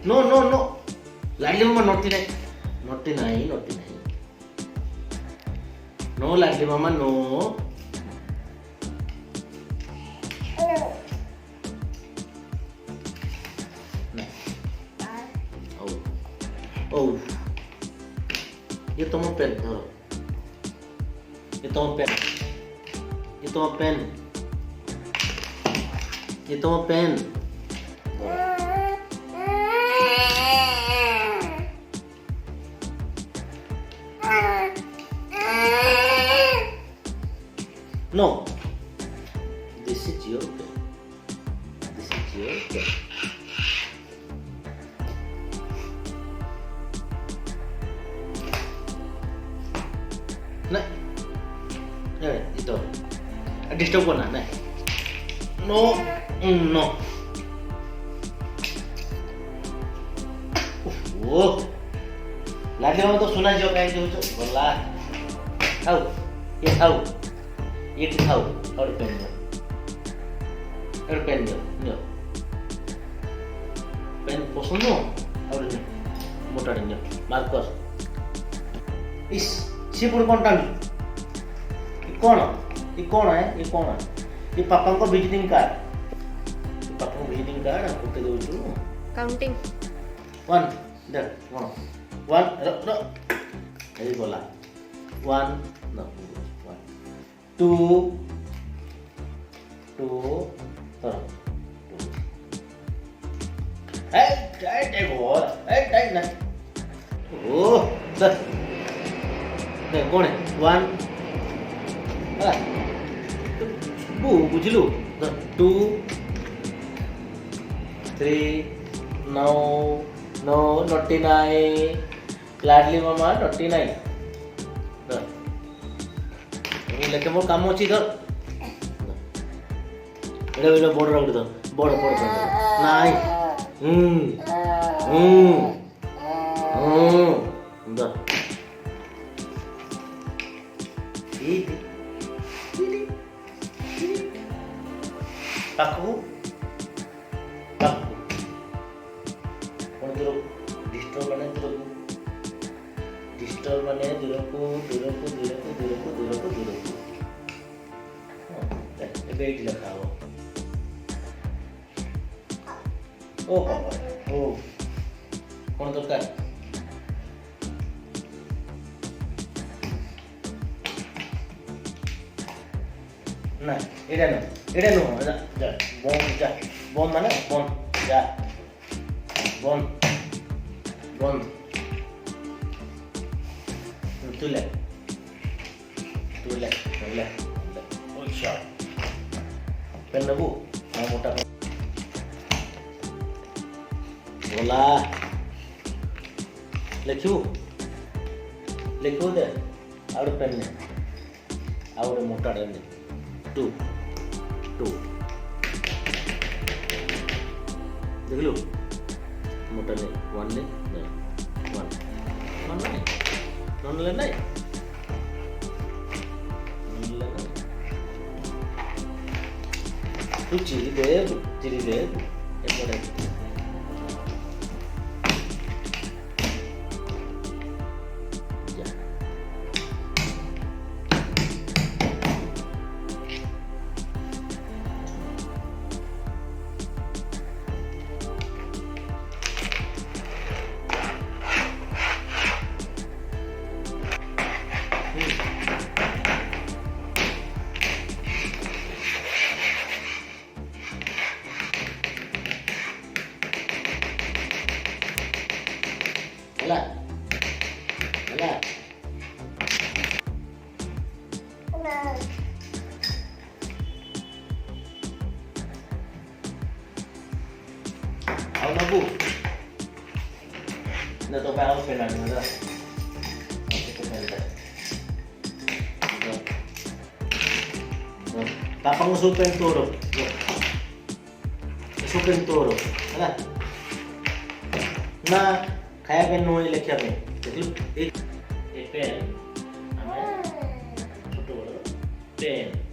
No no no लाडली मामा naughty नहीं naughty नहीं naughty नहीं नो लाडली मामा नो ओ ये तुम पेन धरो ये तुम पेन ये तुम पेन ये तुम pen No, this is your pen. This is your pen. Nah, itu. Disturb ko na, nah. No, no. Oh, lagi mo to सुना जो कहीं जो बोला. Tahu, ये tahu. ये खाओ और पेन दो पेन पसंद हो और मोटा नहीं मार्कर इस सिपुर कौन टांगी ये कौन है ये पापा को विजिटिंग कार्ड आपको दे दो काउंटिंग 1 दे 1 रो ये बोला 1 no 2 terus nah oh dah deh kau nih 1 bujilu 2 3 no naughty naik लाडली मामा naughty naik लेके मोर काम अच्छी धर एड़ा बड़ राउंड धर बड़ नाई धर पाखु कौन दूर डिस्टर्ब माने दूर को वेट लिखा हो ओ पापा ओ कौन दरकार ना एड़ा नो जा बम माने बम जा बम तुले oh shot pen na bu mau moटा बोला लिखू दे और पेन ने और मोटा डंडे 2 देख लो मोटा ले 1 ले 1 non ले नहीं tu ciri deh boleh ya Ako na po. Ito pa ako pinag na. Papangusupin turo. Usupin turo. Hala. Na kaya ganun yung lekya mo. एक पेन हमें छोटो बड़ो पेन